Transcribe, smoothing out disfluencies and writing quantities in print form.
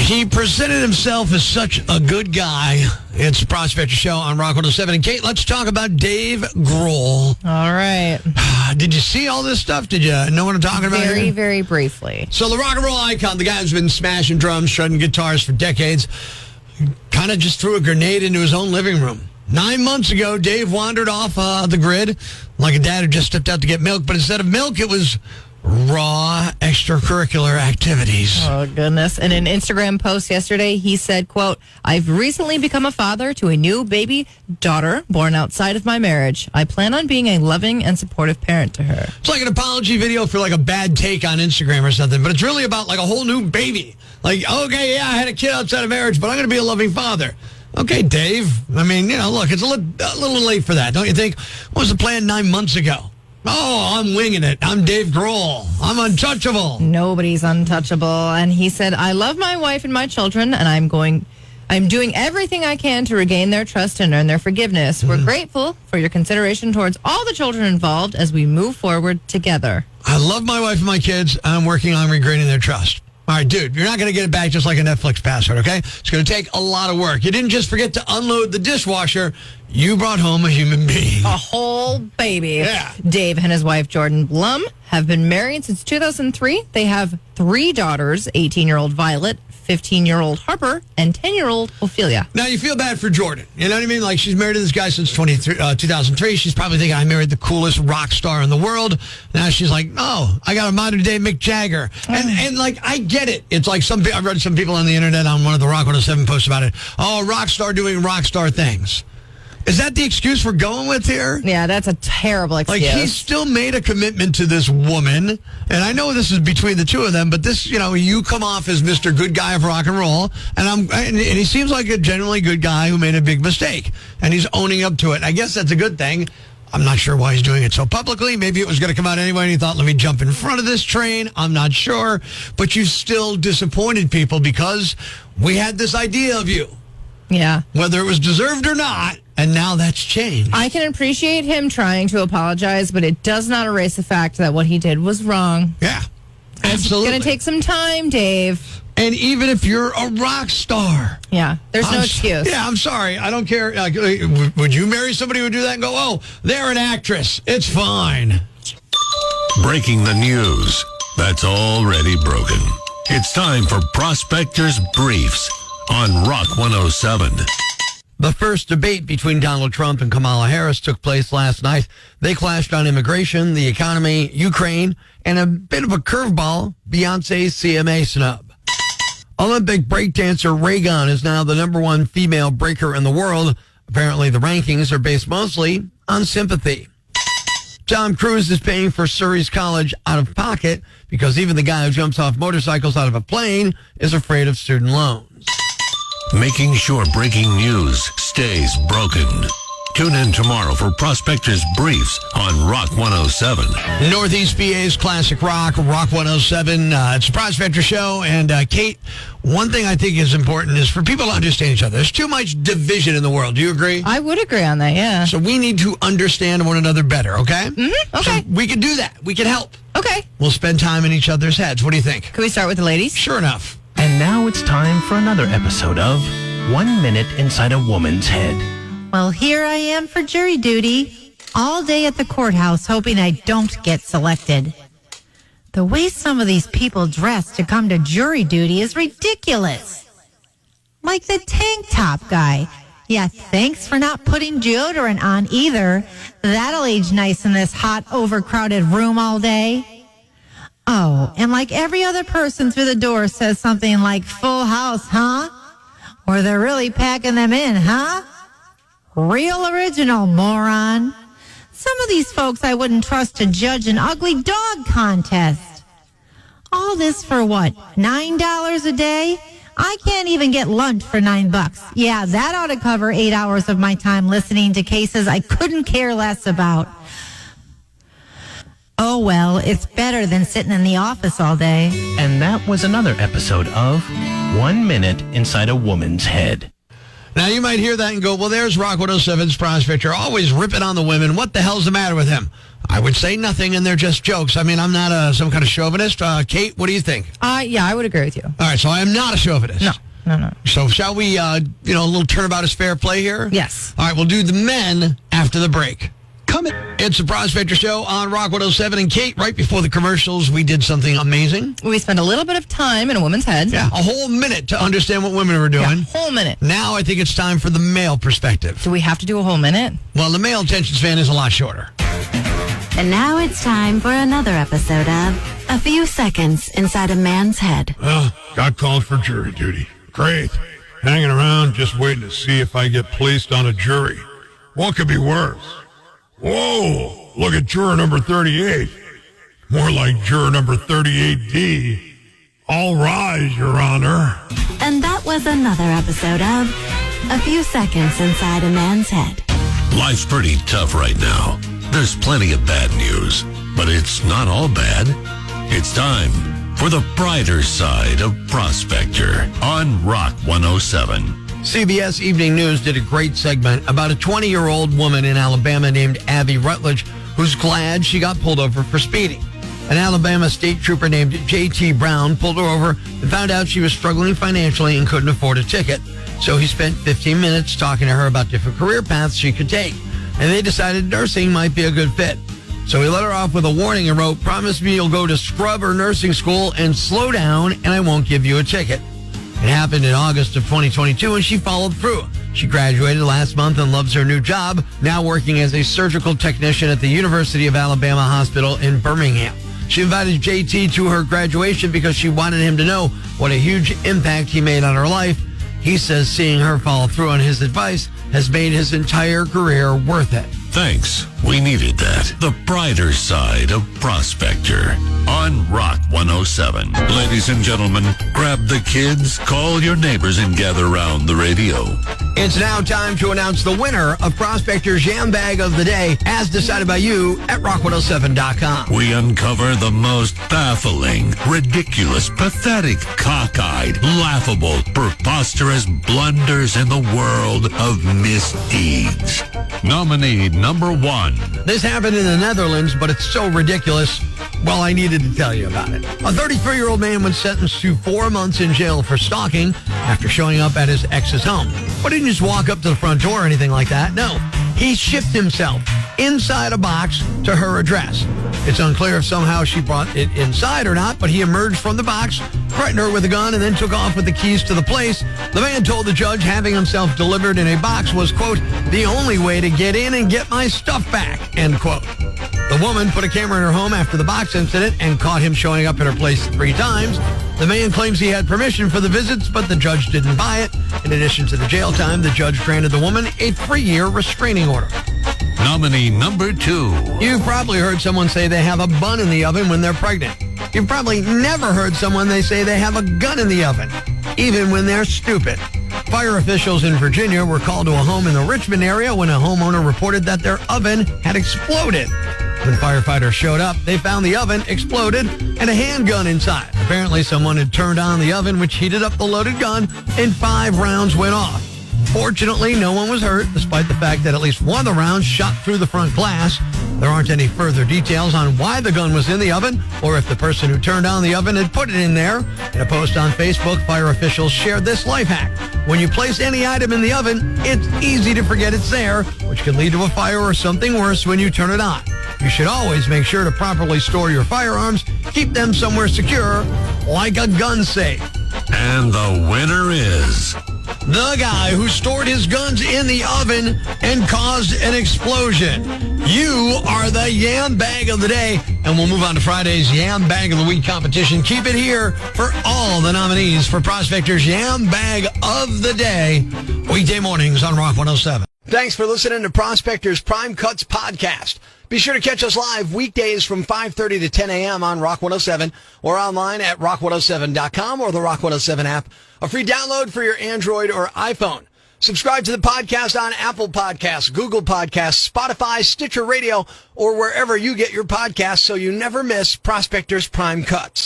He presented himself as such a good guy. It's the Prospector Show on Rock 107. And Kate, let's talk about Dave Grohl. All right. Did you see all this stuff? Did you know what I'm talking about? Very, here? very briefly. So the rock and roll icon, the guy who's been smashing drums, shredding guitars for decades, kind of just threw a grenade into his own living room. 9 months ago, Dave wandered off the grid like a dad who just stepped out to get milk. But instead of milk, it was raw extracurricular activities. Oh, goodness. In an Instagram post yesterday, he said, quote, "I've recently become a father to a new baby daughter born outside of my marriage. I plan on being a loving and supportive parent to her." It's like an apology video for like a bad take on Instagram or something, but it's really about like a whole new baby. Like, okay, yeah, I had a kid outside of marriage, but I'm going to be a loving father. Okay, Dave. I mean, look, it's a little late for that, don't you think? What was the plan 9 months ago? Oh, I'm winging it. I'm Dave Grohl. I'm untouchable. Nobody's untouchable. And he said, "I love my wife and my children, and I'm doing everything I can to regain their trust and earn their forgiveness. We're grateful for your consideration towards all the children involved as we move forward together." I love my wife and my kids. I'm working on regaining their trust. All right, dude, you're not going to get it back just like a Netflix password, okay? It's going to take a lot of work. You didn't just forget to unload the dishwasher. You brought home a human being. A whole baby. Yeah. Dave and his wife, Jordan Blum, have been married since 2003. They have 3 daughters, 18-year-old Violet, 15-year-old Harper, and 10-year-old Ophelia. Now, you feel bad for Jordan. You know what I mean? Like, she's married to this guy since 2003. She's probably thinking, I married the coolest rock star in the world. Now she's like, oh, I got a modern-day Mick Jagger. And like, I get it. It's like I've read some people on the internet on one of the Rock 107 posts about it. Oh, a rock star doing rock star things. Is that the excuse we're going with here? Yeah, that's a terrible excuse. Like, he still made a commitment to this woman, and I know this is between the two of them, but this, you come off as Mr. Good Guy of rock and roll, and he seems like a genuinely good guy who made a big mistake, and he's owning up to it. I guess that's a good thing. I'm not sure why he's doing it so publicly. Maybe it was going to come out anyway, and he thought, let me jump in front of this train. I'm not sure, but you still disappointed people because we had this idea of you. Yeah. Whether it was deserved or not, and now that's changed. I can appreciate him trying to apologize, but it does not erase the fact that what he did was wrong. Yeah, absolutely. It's going to take some time, Dave. And even if you're a rock star. Yeah, there's no excuse. Yeah, I'm sorry. I don't care. Would you marry somebody who would do that and go, oh, they're an actress. It's fine. Breaking the news that's already broken. It's time for Prospector's Briefs on Rock 107. The first debate between Donald Trump and Kamala Harris took place last night. They clashed on immigration, the economy, Ukraine, and a bit of a curveball, Beyonce's CMA snub. Olympic breakdancer Raygun is now the #1 female breaker in the world. Apparently, the rankings are based mostly on sympathy. Tom Cruise is paying for Surrey's college out of pocket because even the guy who jumps off motorcycles out of a plane is afraid of student loans. Making sure breaking news stays broken. Tune in tomorrow for Prospector's Briefs on Rock 107. Northeast PA's classic rock, Rock 107. It's a Prospector Show. And Kate, one thing I think is important is for people to understand each other. There's too much division in the world. Do you agree? I would agree on that, yeah. So we need to understand one another better, okay? Mm-hmm, okay. So we can do that. We can help. Okay. We'll spend time in each other's heads. What do you think? Can we start with the ladies? Sure enough. And now it's time for another episode of 1 Minute Inside a Woman's Head. Well, here I am for jury duty, all day at the courthouse, hoping I don't get selected. The way some of these people dress to come to jury duty is ridiculous. Like the tank top guy. Yeah, thanks for not putting deodorant on either. That'll age nice in this hot, overcrowded room all day. Oh, and like every other person through the door says something like, full house, huh? Or they're really packing them in, huh? Real original, moron. Some of these folks I wouldn't trust to judge an ugly dog contest. All this for what? $9 a day? I can't even get lunch for $9. Yeah, that ought to cover 8 hours of my time listening to cases I couldn't care less about. Oh, well, it's better than sitting in the office all day. And that was another episode of 1 Minute Inside a Woman's Head. Now, you might hear that and go, well, there's Rock 107's Prospector, always ripping on the women. What the hell's the matter with him? I would say nothing, and they're just jokes. I mean, I'm not some kind of chauvinist. Kate, what do you think? Yeah, I would agree with you. All right, so I am not a chauvinist. No. So shall we, a little turnabout is fair play here? Yes. All right, we'll do the men after the break. It's the Prospector Show on Rock 107. And Kate, right before the commercials, we did something amazing. We spent a little bit of time in a woman's head. Yeah, a whole minute to understand what women were doing. Yeah, whole minute. Now I think it's time for the male perspective. Do we have to do a whole minute? Well, the male attention span is a lot shorter. And now it's time for another episode of A Few Seconds Inside a Man's Head. Well, got called for jury duty. Great. Hanging around just waiting to see if I get placed on a jury. What could be worse? Whoa, look at juror number 38. More like juror number 38D. All rise, Your Honor. And that was another episode of A Few Seconds Inside a Man's Head. Life's pretty tough right now. There's plenty of bad news, but it's not all bad. It's time for the brighter side of Prospector on Rock 107. CBS Evening News did a great segment about a 20-year-old woman in Alabama named Abby Rutledge who's glad she got pulled over for speeding. An Alabama state trooper named J.T. Brown pulled her over and found out she was struggling financially and couldn't afford a ticket. So he spent 15 minutes talking to her about different career paths she could take. And they decided nursing might be a good fit. So he let her off with a warning and wrote, "Promise me you'll go to scrub or nursing school and slow down and I won't give you a ticket." It happened in August of 2022 and she followed through. She graduated last month and loves her new job, now working as a surgical technician at the University of Alabama Hospital in Birmingham. She invited JT to her graduation because she wanted him to know what a huge impact he made on her life. He says seeing her follow through on his advice has made his entire career worth it. Thanks. We needed that. The brighter side of Prospector on Rock 107. Ladies and gentlemen, grab the kids, call your neighbors, and gather around the radio. It's now time to announce the winner of Prospector's Yam Bag of the Day, as decided by you at rock107.com. We uncover the most baffling, ridiculous, pathetic, cockeyed, laughable, preposterous blunders in the world of misdeeds. Nominee number 1. This happened in the Netherlands, but it's so ridiculous. Well, I needed to tell you about it. A 33-year-old man was sentenced to 4 months in jail for stalking after showing up at his ex's home. But he didn't just walk up to the front door or anything like that. No, he shipped himself inside a box to her address. It's unclear if somehow she brought it inside or not, but he emerged from the box, threatened her with a gun, and then took off with the keys to the place. The man told the judge having himself delivered in a box was, quote, "the only way to get in and get my stuff back," end quote. The woman put a camera in her home after the box incident and caught him showing up at her place 3 times. The man claims he had permission for the visits, but the judge didn't buy it. In addition to the jail time, the judge granted the woman a 3-year restraining order. Nominee number 2. You've probably heard someone say they have a bun in the oven when they're pregnant. You've probably never heard someone say they have a gun in the oven, even when they're stupid. Fire officials in Virginia were called to a home in the Richmond area when a homeowner reported that their oven had exploded. When firefighters showed up, they found the oven exploded and a handgun inside. Apparently, someone had turned on the oven, which heated up the loaded gun, and 5 rounds went off. Fortunately, no one was hurt, despite the fact that at least one of the rounds shot through the front glass. There aren't any further details on why the gun was in the oven or if the person who turned on the oven had put it in there. In a post on Facebook, fire officials shared this life hack. When you place any item in the oven, it's easy to forget it's there, which can lead to a fire or something worse when you turn it on. You should always make sure to properly store your firearms. Keep them somewhere secure, like a gun safe. And the winner is the guy who stored his guns in the oven and caused an explosion. You are the Yam Bag of the Day, and we'll move on to Friday's Yam Bag of the Week competition. Keep it here for all the nominees for Prospector's Yam Bag of the Day, weekday mornings on Rock 107. Thanks for listening to Prospector's Prime Cuts podcast. Be sure to catch us live weekdays from 5:30 to 10 a.m. on Rock 107 or online at rock107.com or the Rock 107 app, a free download for your Android or iPhone. Subscribe to the podcast on Apple Podcasts, Google Podcasts, Spotify, Stitcher Radio, or wherever you get your podcasts so you never miss Prospector's Prime Cuts.